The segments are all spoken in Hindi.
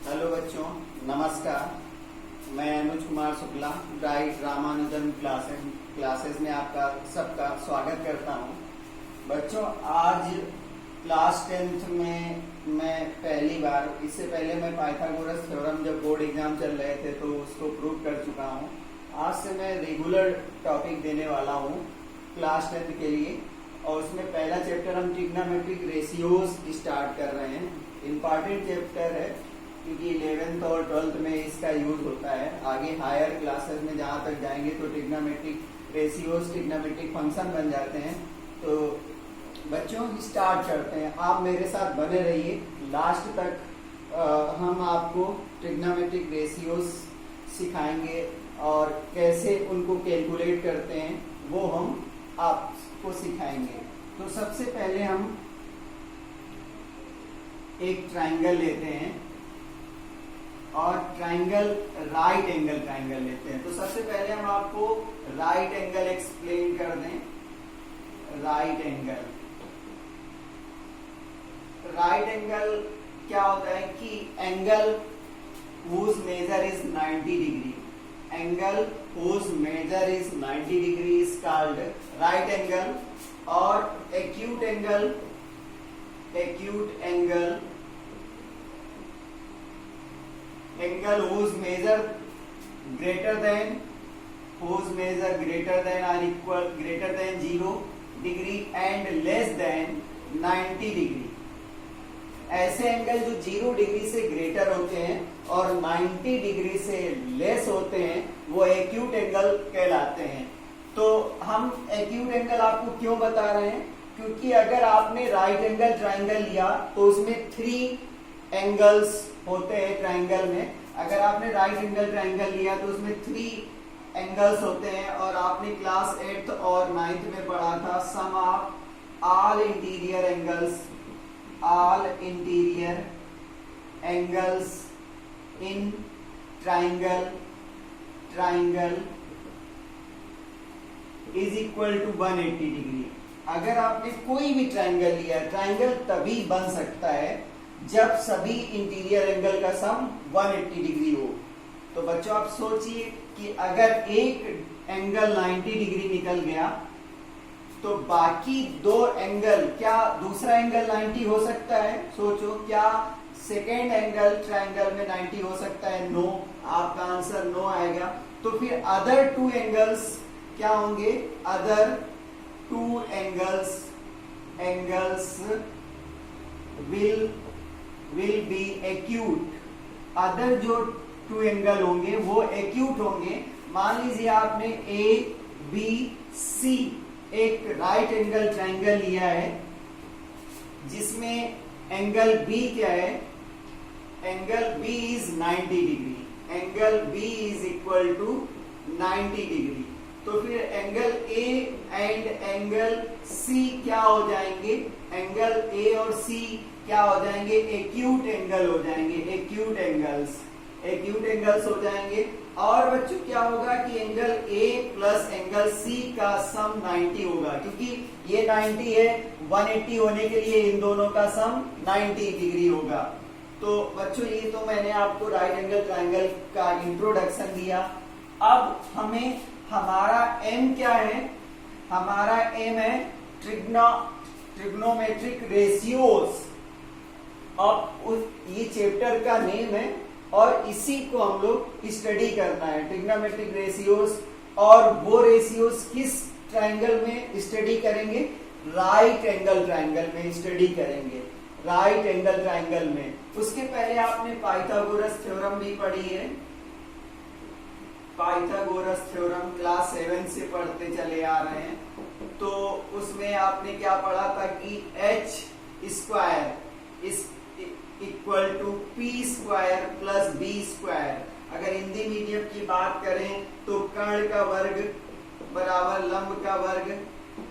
हेलो बच्चों, नमस्कार। मैं अनुज कुमार शुक्ला ब्राइट रामानुजन क्लासेस में आपका सबका स्वागत करता हूं। बच्चों, आज क्लास 10th में मैं पहली बार, इससे पहले मैं पाइथागोरस थ्योरम जब बोर्ड एग्जाम चल रहे थे तो उसको प्रूव कर चुका हूं। आज से मैं रेगुलर टॉपिक देने वाला हूं क्लास 10th के लिए, और उसमें पहला चैप्टर हम ट्रिग्नोमेट्रिक रेशियोज स्टार्ट कर रहे हैं। इम्पॉर्टेंट चैप्टर है क्योंकि 11th और 12th में इसका यूज होता है। आगे हायर क्लासेस में जहां तक जाएंगे तो ट्रिग्नोमेट्रिक रेशियोज, ट्रिग्नोमेट्रिक फंक्शन बन जाते हैं। तो बच्चों स्टार्ट करते हैं, आप मेरे साथ बने रहिए लास्ट तक। हम आपको ट्रिग्नोमेट्रिक रेशियोज सिखाएंगे और कैसे उनको कैलकुलेट करते हैं वो हम आपको सिखाएंगे। तो सबसे पहले हम एक ट्राइंगल लेते हैं और ट्राइंगल राइट एंगल ट्राइंगल लेते हैं। तो सबसे पहले हम आपको राइट एंगल एक्सप्लेन कर दें। राइट एंगल क्या होता है कि angle whose measure is 90 degree, angle whose measure is 90 degree is called right angle, और acute angle whose measure greater than or equal greater than 0 degree and less than 90 degree। ऐसे एंगल जो 0 डिग्री से ग्रेटर होते हैं और 90 डिग्री से लेस होते हैं वो एक्यूट एंगल कहलाते हैं। तो हम एक्यूट एंगल आपको क्यों बता रहे हैं? क्योंकि अगर आपने राइट एंगल ट्राइंगल लिया तो उसमें 3 एंगल्स होते हैं ट्राइंगल में। अगर आपने राइट एंगल ट्राइंगल लिया तो उसमें 3 एंगल्स होते हैं, और आपने क्लास 8th और 9th में पढ़ा था sum of all interior angles in triangle is equal to 180 degree. अगर आपने कोई भी ट्राइंगल लिया, ट्राइंगल तभी बन सकता है जब सभी इंटीरियर एंगल का सम 180 डिग्री हो। तो बच्चों आप सोचिए कि अगर एक एंगल 90 डिग्री निकल गया तो बाकी 2 एंगल, क्या दूसरा एंगल 90 हो सकता है? सोचो, क्या सेकेंड एंगल ट्राइंगल में 90 हो सकता है? नो। आपका आंसर नो आएगा। तो फिर अदर 2 एंगल्स क्या होंगे? Other 2 angles will be acute. Other जो 2 एंगल होंगे वो एक्यूट होंगे। मान लीजिए आपने ए बी सी एक राइट एंगल ट्राइंगल लिया है जिसमें एंगल बी क्या है? Angle B is 90 degree. Angle B is equal to 90 degree. तो फिर angle A and angle C क्या हो जाएंगे? एंगल ए और सी क्या हो जाएंगे? एक्यूट एंगल हो जाएंगे। एक्यूट एंगल्स हो जाएंगे। और बच्चों क्या होगा कि angle A plus angle C का सम 90 होगा, क्योंकि ये 90 है, 180 होने के लिए इन दोनों का सम 90 डिग्री होगा। तो बच्चों ये तो मैंने आपको राइट एंगल ट्राइंगल का इंट्रोडक्शन दिया। अब हमें हमारा एम क्या है? हमारा एम है ट्रिग्नोमेट्रिक रेशियोज। अब ये चैप्टर का नेम है और इसी को हम लोग स्टडी करना है, ट्रिग्नोमेट्रिक रेशियोज। और वो रेशियोज किस ट्राइंगल में स्टडी करेंगे? राइट एंगल ट्राइंगल में स्टडी करेंगे। राइट एंगल ट्राइंगल में उसके पहले आपने पाइथागोरस थ्योरम भी पढ़ी है। पाइथागोरस थ्योरम क्लास 7 से पढ़ते चले आ रहे हैं। तो उसमें आपने क्या पढ़ा था कि h square is equal to P square plus B square. अगर हिंदी मीडियम की बात करें तो कर्ण का वर्ग बराबर लंब का वर्ग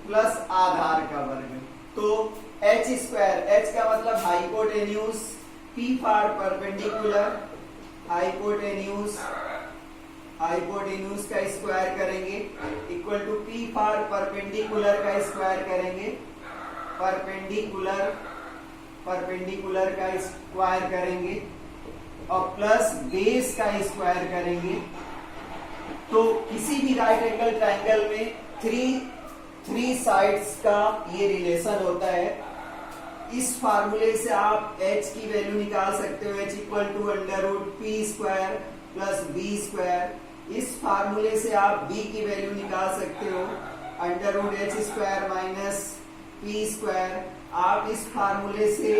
प्लस आधार का वर्ग। तो एच स्क्वायर, एच का मतलब hypotenuse, P for perpendicular, hypotenuse का स्क्वायर करेंगे equal to P for perpendicular का स्क्वायर करेंगे, परपेंडिकुलर का स्क्वायर करेंगे और प्लस बेस का स्क्वायर करेंगे। तो किसी भी राइट एंगल ट्राइंगल में थ्री साइड्स का ये रिलेशन होता है। इस फार्मूले से आप h की वैल्यू निकाल सकते हो, h equal to under root P square plus B square. इस फार्मूले से आप b की वैल्यू निकाल सकते हो, under root H square minus P square. आप इस फार्मूले से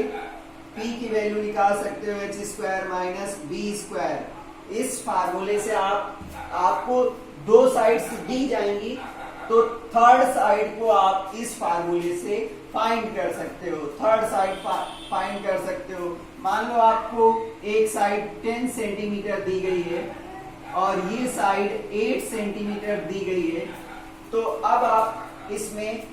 p की वैल्यू निकाल सकते हो, H square minus B square. इस फार्मूले से आपको दो साइड्स दी जाएंगी, तो थर्ड साइड को आप इस फार्मूले से फाइंड कर सकते हो, थर्ड साइड फाइंड कर सकते हो। मान लो आपको एक साइड 10 सेंटीमीटर दी गई है और ये साइड 8 सेंटीमीटर दी गई है। तो अब आप इसमें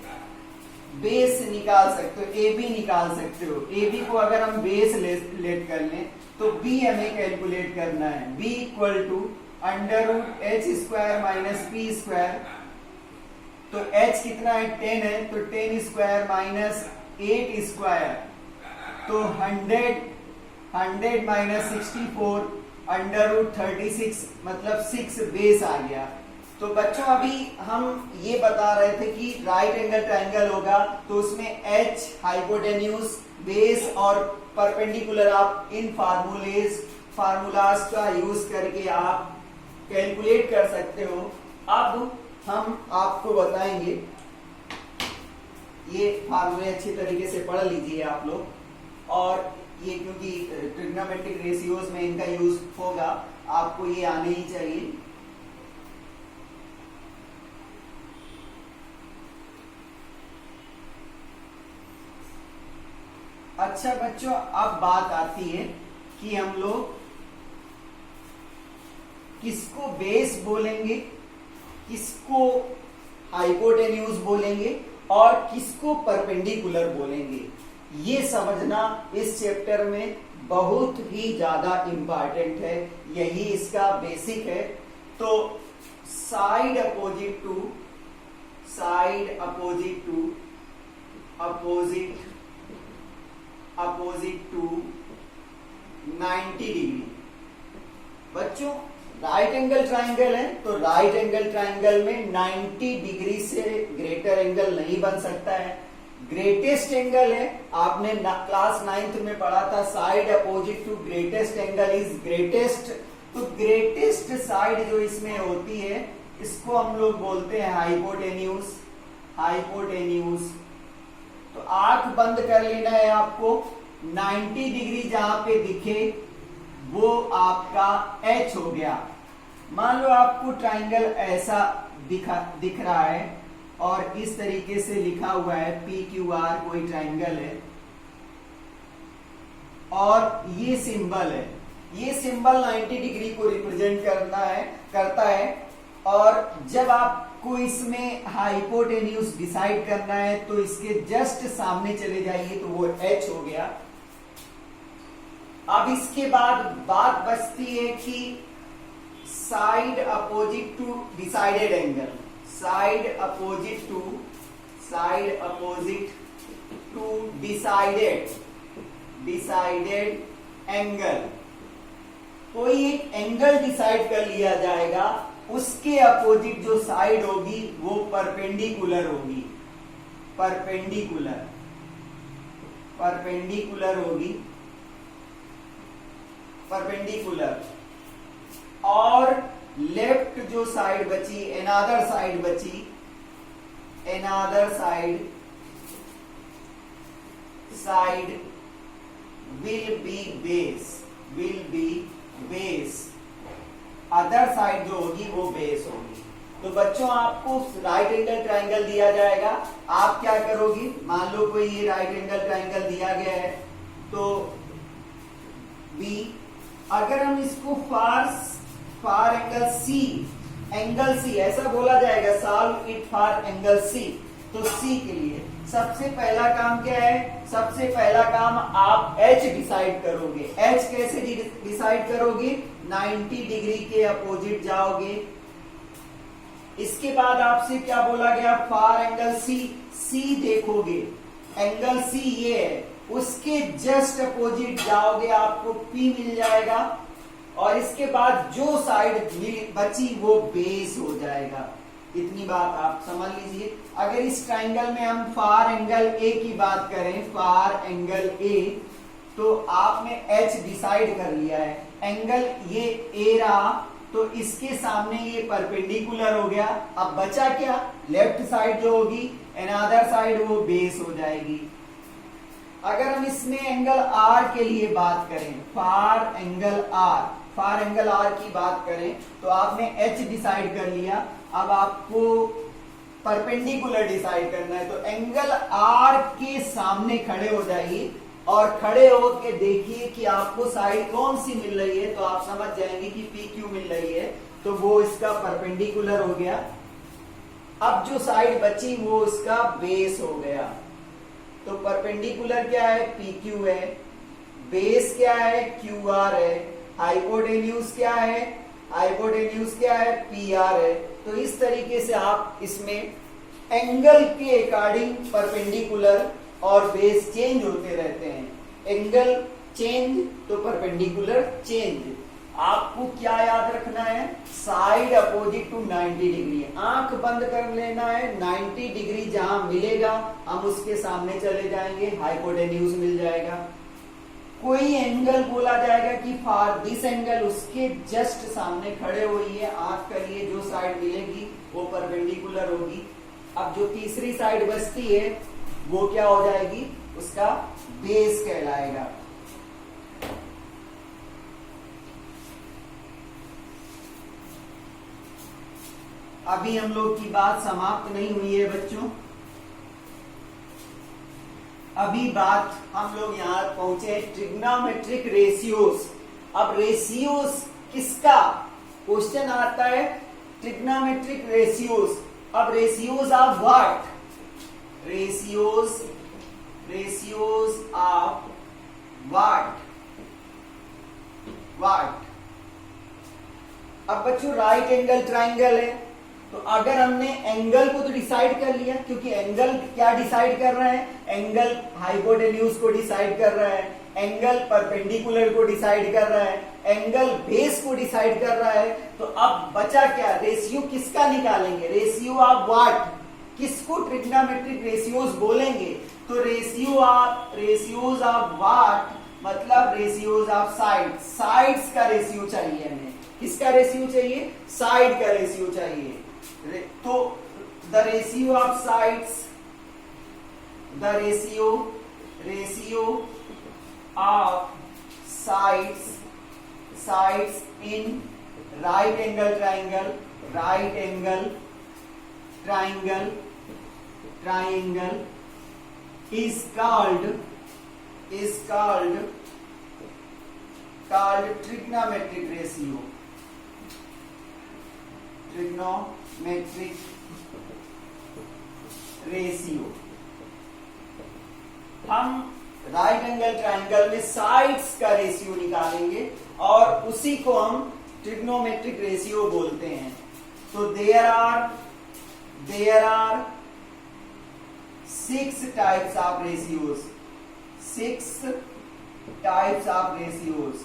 बेस निकाल सकते हो, ए बी निकाल सकते हो। ए बी को अगर हम बेस लेट कर लें तो बी हमें कैलकुलेट करना है, B equal to under root H square minus P square. तो h कितना है, 10 है, तो 10 स्क्वायर माइनस 8 स्क्वायर, तो 100 माइनस 64 अंडर रूट 36, मतलब 6 बेस आ गया। तो बच्चों अभी हम ये बता रहे थे कि राइट एंगल ट्राइंगल होगा तो उसमें h हाइपोटेन्यूज, बेस और परपेंडिकुलर आप इन फार्मूलाज का यूज करके आप कैलकुलेट कर सकते हो। अब हम आपको बताएंगे, ये फार्मूले अच्छी तरीके से पढ़ लीजिए आप लोग, और ये क्योंकि ट्रिग्नोमेट्रिक रेशियोज में इनका यूज होगा, आपको ये आने ही चाहिए। अच्छा बच्चों, अब बात आती है कि हम लोग किसको बेस बोलेंगे, किसको हाइपोटेन्यूज बोलेंगे और किसको परपेंडिकुलर बोलेंगे। ये समझना इस चैप्टर में बहुत ही ज्यादा इंपॉर्टेंट है, यही इसका बेसिक है। तो साइड अपोजिट टू 90 डिग्री। बच्चों राइट एंगल ट्राइंगल है तो राइट एंगल ट्राइंगल में 90 डिग्री से ग्रेटर एंगल नहीं बन सकता है। ग्रेटेस्ट एंगल है, आपने क्लास 9th में पढ़ा था, side opposite to greatest angle is greatest. तो ग्रेटेस्ट साइड जो इसमें होती है इसको हम लोग बोलते हैं हाइपोटेन्यूज। तो आंख बंद कर लेना है आपको, 90 डिग्री जहां पे दिखे वो आपका H हो गया। मान लो आपको ट्राइंगल ऐसा दिख रहा है और इस तरीके से लिखा हुआ है PQR, कोई ट्राइंगल है और ये सिंबल है। ये सिंबल 90 डिग्री को रिप्रेजेंट करता है। और जब आपको इसमें हाइपोटेन्यूज डिसाइड करना है तो इसके जस्ट सामने चले जाइए तो वो H हो गया। अब इसके बाद बात बचती है कि side opposite to decided angle, side opposite to decided angle. कोई एक एंगल डिसाइड कर लिया जाएगा, उसके अपोजिट जो साइड होगी वो परपेंडिकुलर होगी, परपेंडिकुलर। और लेफ्ट जो साइड बची, another side will be base, other side जो होगी वो बेस होगी। तो बच्चों आपको राइट एंगल ट्राइंगल दिया जाएगा, आप क्या करोगी, मान लो कोई ये राइट एंगल ट्राइंगल दिया गया है तो बी, अगर हम इसको फार एंगल सी ऐसा बोला जाएगा, solve it for angle C. तो सी के लिए सबसे पहला काम क्या है, सबसे पहला काम आप H डिसाइड करोगे। H कैसे डिसाइड करोगे, 90 डिग्री के अपोजिट जाओगे। इसके बाद आपसे क्या बोला गया, फार एंगल सी देखोगे, एंगल सी ये है उसके जस्ट अपोजिट जाओगे आपको P मिल जाएगा, और इसके बाद जो साइड बची वो बेस हो जाएगा। इतनी बात आप समझ लीजिए। अगर इस ट्राइंगल में हम फार एंगल ए की बात करें, फार एंगल ए, तो आपने H डिसाइड कर लिया है। एंगल ये ए रहा, तो इसके सामने ये परपेंडिकुलर हो गया। अब बचा क्या, लेफ्ट साइड जो होगी अनदर साइड वो बेस हो जाएगी। अगर हम इसमें एंगल आर के लिए बात करें, फार एंगल आर की बात करें, तो आपने H डिसाइड कर लिया। अब आपको परपेंडिकुलर डिसाइड करना है, तो एंगल आर के सामने खड़े हो जाइए और खड़े होके देखिए कि आपको साइड कौन सी मिल रही है, तो आप समझ जाएंगे कि PQ मिल रही है, तो वो इसका परपेंडिकुलर हो गया। अब जो साइड बची वो इसका बेस हो गया। तो परपेंडिकुलर क्या है, PQ है, बेस क्या है, QR है, हाइपोटेन्यूज क्या है, PR है। तो इस तरीके से आप इसमें एंगल के अकॉर्डिंग परपेंडिकुलर और बेस चेंज होते रहते हैं। एंगल चेंज तो परपेंडिकुलर चेंज। आपको क्या याद रखना है, साइड अपोजिट टू 90 डिग्री। आंख बंद कर लेना है, 90 डिग्री जहां मिलेगा हम उसके सामने चले जाएंगे, हाइपोटेन्यूज मिल जाएगा। कोई एंगल बोला जाएगा कि फार दिस एंगल, उसके जस्ट सामने खड़े होइए, आंख करिए, जो साइड मिलेगी वो परपेंडिकुलर होगी। अब जो तीसरी साइड बचती है वो क्या हो जाएगी, उसका बेस कहलाएगा। अभी हम लोग की बात समाप्त नहीं हुई है बच्चों, अभी बात हम लोग यहां पहुंचे ट्रिग्नोमेट्रिक रेशियोज। अब रेशियोज किसका क्वेश्चन आता है, ट्रिग्नोमेट्रिक रेशियोज। अब ratios of what, ratios of what. अब बच्चों राइट एंगल ट्राइंगल है, तो अगर हमने एंगल को तो डिसाइड कर लिया, क्योंकि एंगल क्या डिसाइड कर रहा है, एंगल हाइपोटेन्यूज को डिसाइड कर रहा है, एंगल परपेंडिकुलर को डिसाइड कर रहा है, एंगल बेस को डिसाइड कर रहा है। तो अब बचा क्या, रेशियो किसका निकालेंगे, रेशियो ऑफ व्हाट, किसको ट्रिग्नोमेट्रिक रेशियोज बोलेंगे। तो रेशियोज ऑफ व्हाट मतलब रेशियोज ऑफ साइड्स का रेशियो चाहिए हमें। किसका रेशियो चाहिए, साइड का रेशियो चाहिए। तो the ratio of sides, the ratio of sides in right angle triangle is called trigonometric ratio। हम राइट एंगल ट्राइंगल में साइड्स का रेशियो निकालेंगे और उसी को हम ट्रिग्नोमेट्रिक रेशियो बोलते हैं। तो there are 6 types of ratios, 6 types of ratios,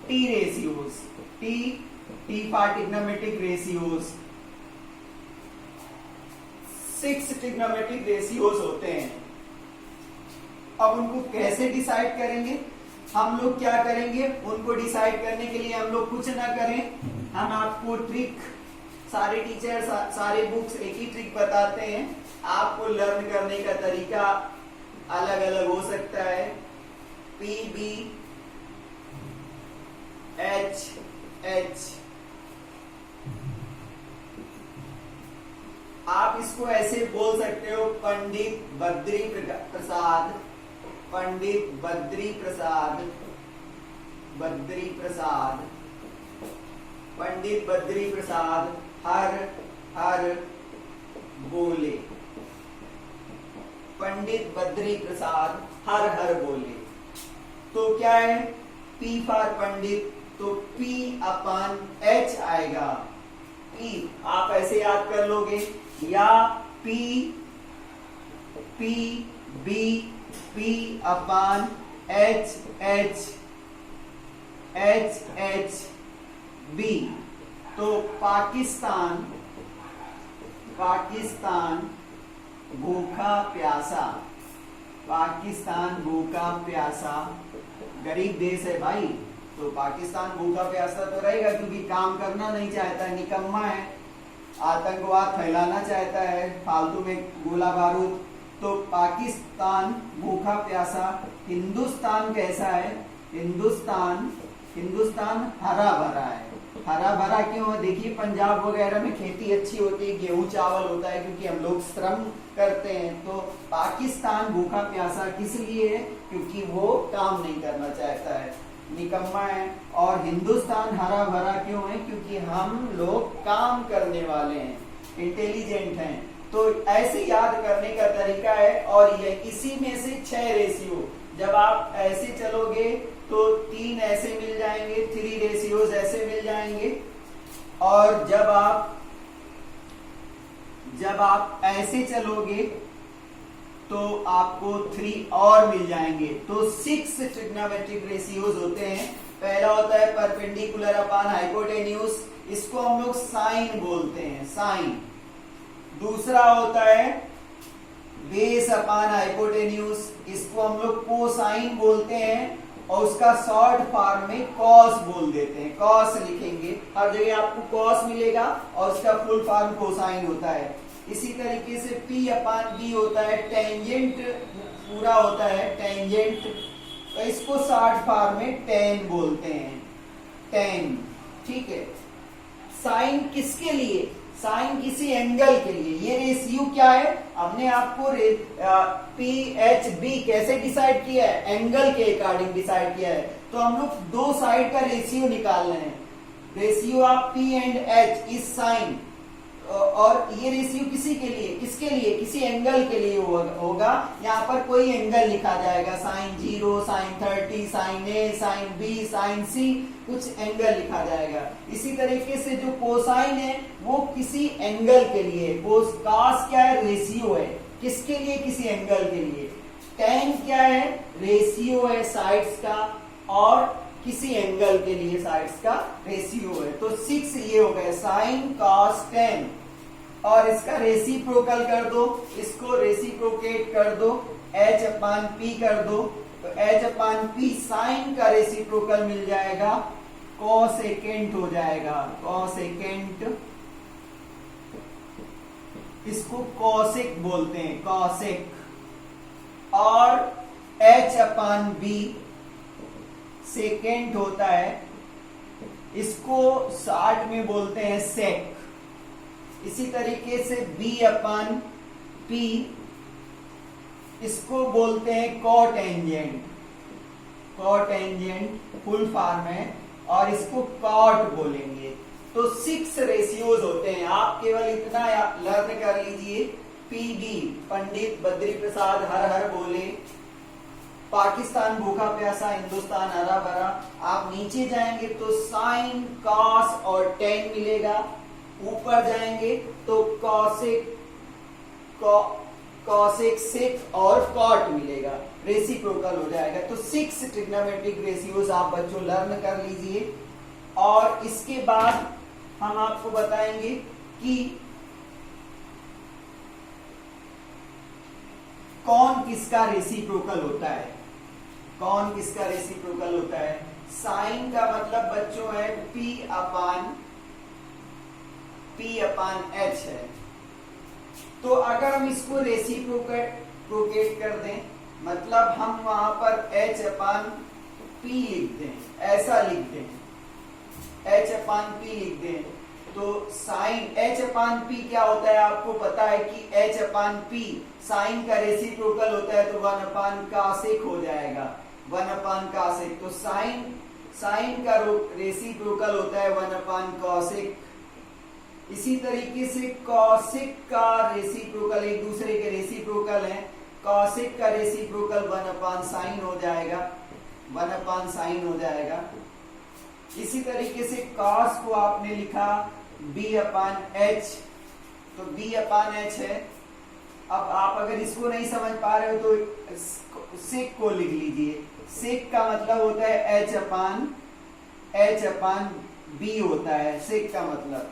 T ratios, T for trigonometric ratios, 6 trigonometric ratios होते हैं। अब उनको कैसे डिसाइड करेंगे, हम लोग क्या करेंगे, उनको डिसाइड करने के लिए हम लोग कुछ ना करें, हम आपको ट्रिक, सारे टीचर सारे बुक्स एक ही ट्रिक बताते हैं। आपको लर्न करने का तरीका अलग अलग हो सकता है। PB H आप इसको ऐसे बोल सकते हो, पंडित बद्री प्रसाद हर बोले, पंडित बद्री प्रसाद हर बोले। तो क्या है, P फॉर पंडित, तो P/H आएगा। P आप ऐसे याद कर लोगे, या P B P upon H H H H B. तो पाकिस्तान भूखा प्यासा, पाकिस्तान भूखा प्यासा गरीब देश है भाई, तो पाकिस्तान भूखा प्यासा तो रहेगा क्योंकि काम करना नहीं चाहता, निकम्मा है, आतंकवाद फैलाना चाहता है, फालतू में गोला बारूद। तो पाकिस्तान भूखा प्यासा। हिंदुस्तान कैसा है? हिंदुस्तान हरा भरा है। हरा भरा क्यों है? देखिए पंजाब वगैरह में खेती अच्छी होती है, गेहूं चावल होता है क्योंकि हम लोग श्रम करते हैं। तो पाकिस्तान भूखा प्यासा किस लिए है? क्योंकि वो काम नहीं करना चाहता है, निकम्मा है। और हिंदुस्तान हरा भरा क्यों है? क्योंकि हम लोग काम करने वाले हैं, इंटेलिजेंट हैं। तो ऐसे याद करने का तरीका है। और ये इसी में से 6 रेशियो, जब आप ऐसे चलोगे तो 3 ऐसे मिल जाएंगे, 3 रेशियोज ऐसे मिल जाएंगे। और जब आप ऐसे चलोगे तो आपको 3 और मिल जाएंगे। तो 6 ट्रिग्नोमेट्रिक रेशियोज होते हैं। पहला होता है परपेंडिकुलर अपान हाइपोटेन्यूज, इसको हम लोग साइन बोलते हैं, साइन। दूसरा होता है बेस अपान हाइपोटेन्यूज, इसको हम लोग कोसाइन बोलते हैं और उसका शॉर्ट फॉर्म में कॉस बोल देते हैं, कॉस लिखेंगे। हर जगह आपको कॉस मिलेगा और उसका फुल फॉर्म कोसाइन होता है। इसी तरीके से P अपान B होता है, टेंजेंट पूरा होता है, टेंजेंट, तो इसको शॉर्ट फॉर्म में टेन बोलते हैं, टेन। ठीक है। साइन किसके लिए? साइन किसी एंगल के लिए। ये रेशियो क्या है? हमने आपको PHB कैसे डिसाइड किया है? एंगल के अकॉर्डिंग डिसाइड किया है। तो हम लोग 2 साइड का रेशियो निकाल रहे हैं। Ratio of P and H is sine. और ये रेशियो किसी के लिए, किसके लिए? किसी एंगल के लिए होगा। यहाँ पर कोई एंगल लिखा जाएगा, sine 0, sine 30, sine A, sine B, sine C, कुछ एंगल लिखा जाएगा। इसी तरीके से जो कोसाइन है वो किसी एंगल के लिए। कॉस क्या है? रेशियो है, किसके लिए? किसी एंगल के लिए। टेन क्या है? रेशियो है साइड्स का, और किसी एंगल के लिए साइड्स का रेशियो है। तो 6 ये हो गए, साइन कॉस टेन। और इसका रेसिप्रोकल कर दो, इसको रेसिप्रोकेट कर दो, H अपान P कर दो। तो H अपान P साइन का रेसिप्रोकल मिल जाएगा, कोसेकेंट हो जाएगा, कोसेकेंट। इसको कॉसेक बोलते हैं, कॉसेक। और H अपान B सेकेंड होता है, इसको शॉर्ट में बोलते हैं सेक। इसी तरीके से B अपान P, इसको बोलते हैं कोटेंजेंट, कोटेंजेंट फुल फॉर्म है, और इसको कॉट बोलेंगे। तो 6 रेशियोज होते हैं। आप केवल इतना लर्न कर लीजिए, PD पंडित बद्री प्रसाद हर हर बोले, पाकिस्तान भूखा प्यासा, हिंदुस्तान हरा भरा। आप नीचे जाएंगे तो साइन कॉस और टेन मिलेगा, ऊपर जाएंगे तो कॉसेक, कॉसेक सेक और कॉट मिलेगा, रेसिप्रोकल हो जाएगा। तो 6 ट्रिग्नोमेट्रिक रेशियोज आप बच्चों लर्न कर लीजिए। और इसके बाद हम आपको बताएंगे कि कौन किसका रेसिप्रोकल होता है, कौन किसका रेसिप्रोकल होता है। साइन का मतलब बच्चों है P अपान H है। तो अगर हम इसको रेसिप्रोकेट कर दें, मतलब हम वहां पर H अपान P लिख दें, ऐसा लिख दें, H अपान P लिख दें, तो साइन H अपान P क्या होता है? आपको पता है कि H अपान P साइन का रेसिप्रोकल होता है, तो 1 अपान कासेक हो जाएगा, 1 अपान कासेक। तो साइन का रेसिप्रोकल होता है 1 अपान कॉसेक। इसी तरीके से कॉसेक का रेसिप्रोकल, एक दूसरे के रेसिप्रोकल है, कॉसेक का रेसिप्रोकल 1 अपान साइन हो जाएगा, 1 अपान साइन हो जाएगा। इसी तरीके से कॉस को आपने लिखा B अपान H, तो B अपान H है, अब आप अगर इसको नहीं समझ पा रहे हो तो सेक को लिख लीजिए। सेक का मतलब होता है एच अपान बी होता है सेक का मतलब।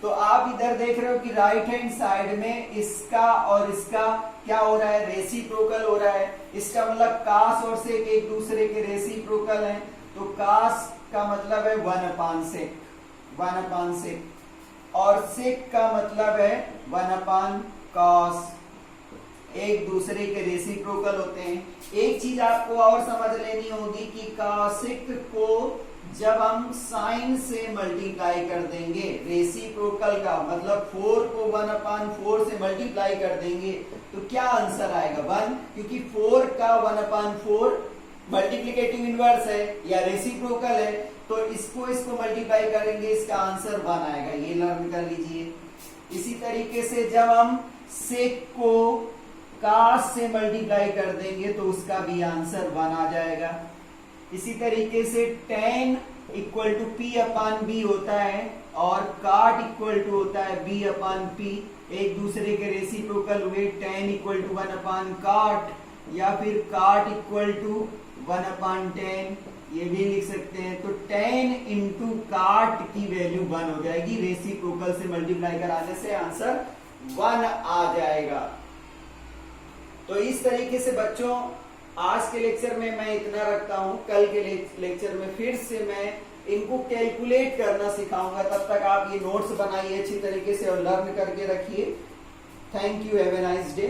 तो आप इधर देख रहे हो कि राइट हैंड साइड में इसका और इसका क्या हो रहा है, रेसिप्रोकल हो रहा है। इसका मतलब कास और सेक एक दूसरे के रेसिप्रोकल हैं। तो कास का मतलब है 1/sec, 1/sec, और सेक का मतलब है 1/cos, एक दूसरे के रेसिप्रोकल होते हैं। एक चीज आपको और समझ लेनी होगी कि cosec को जब हम साइन से मल्टीप्लाई कर देंगे, रेसिप्रोकल का मतलब 4 को 1/4 से मल्टीप्लाई कर देंगे तो क्या आंसर आएगा 1, क्योंकि 4 का 1/4 मल्टीप्लिकेटिव इनवर्स है या रेसिप्रोकल है, तो इसको मल्टीप्लाई करेंगे, इसका आंसर 1 आएगा। ये लर्न कर लीजिए। इसी तरीके से जब हम सेक को कास से मल्टीप्लाई कर देंगे तो उसका भी आंसर 1 आ जाएगा। इसी तरीके से tan इक्वल टू P/B होता है और काट इक्वल टू होता है B/P, एक दूसरे के रेसिप्रोकल हुए। tan इक्वल टू 1/cot या फिर काट इक्वल टू 1/tan, ये भी लिख सकते हैं। तो tan इंटू काट की वैल्यू 1 हो जाएगी, रेसिप्रोकल से मल्टीप्लाई कराने से आंसर 1 आ जाएगा। तो इस तरीके से बच्चों आज के लेक्चर में मैं इतना रखता हूं। कल के लेक्चर में फिर से मैं इनको कैलकुलेट करना सिखाऊंगा। तब तक आप ये नोट्स बनाइए अच्छी तरीके से और लर्न करके रखिए। Thank you, have a nice day.